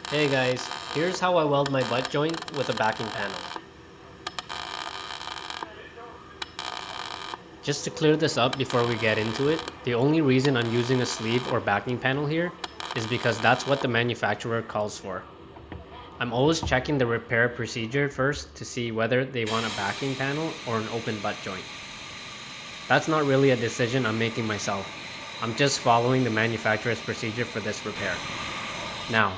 Hey guys, here's how I weld my butt joint with a backing panel. Just to clear this up before we get into it, the only reason I'm using a sleeve or backing panel here is because that's what the manufacturer calls for. I'm always checking the repair procedure first to see whether they want a backing panel or an open butt joint. That's not really a decision I'm making myself. I'm just following the manufacturer's procedure for this repair. Now,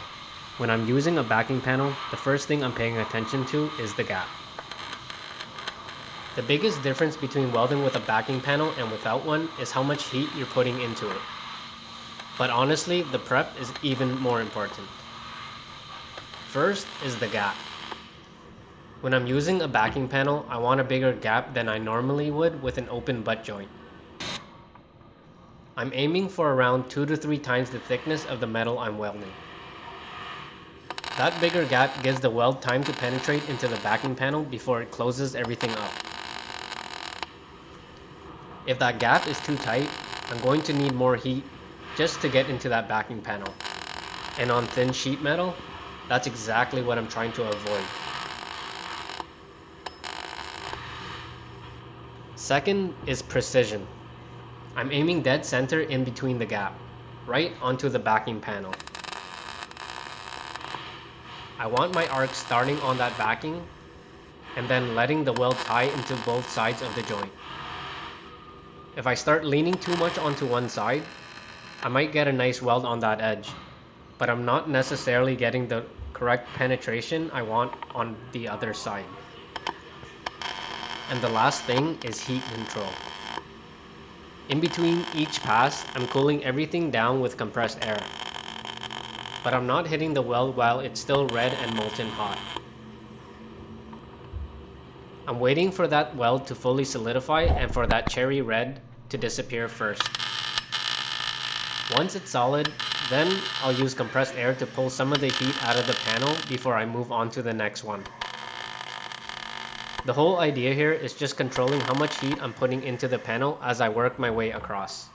when I'm using a backing panel, the first thing I'm paying attention to is the gap. The biggest difference between welding with a backing panel and without one is how much heat you're putting into it. But honestly, the prep is even more important. First is the gap. When I'm using a backing panel, I want a bigger gap than I normally would with an open butt joint. I'm aiming for around 2 to 3 times the thickness of the metal I'm welding. That bigger gap gives the weld time to penetrate into the backing panel before it closes everything up. If that gap is too tight, I'm going to need more heat just to get into that backing panel. And on thin sheet metal, that's exactly what I'm trying to avoid. Second is precision. I'm aiming dead center in between the gap, right onto the backing panel. I want my arc starting on that backing and then letting the weld tie into both sides of the joint. If I start leaning too much onto one side, I might get a nice weld on that edge, but I'm not necessarily getting the correct penetration I want on the other side. And the last thing is heat control. In between each pass, I'm cooling everything down with compressed air. But I'm not hitting the weld while it's still red and molten hot. I'm waiting for that weld to fully solidify and for that cherry red to disappear first. Once it's solid, then I'll use compressed air to pull some of the heat out of the panel before I move on to the next one. The whole idea here is just controlling how much heat I'm putting into the panel as I work my way across.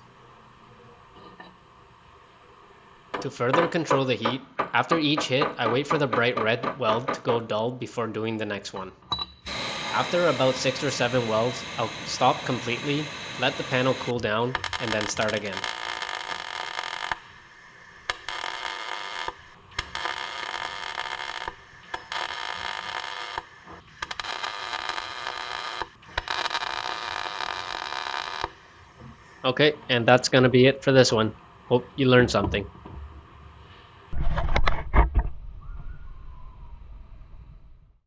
To further control the heat, after each hit, I wait for the bright red weld to go dull before doing the next one. After about 6 or 7 welds, I'll stop completely, let the panel cool down, and then start again. Okay, and that's gonna be it for this one. Hope you learned something.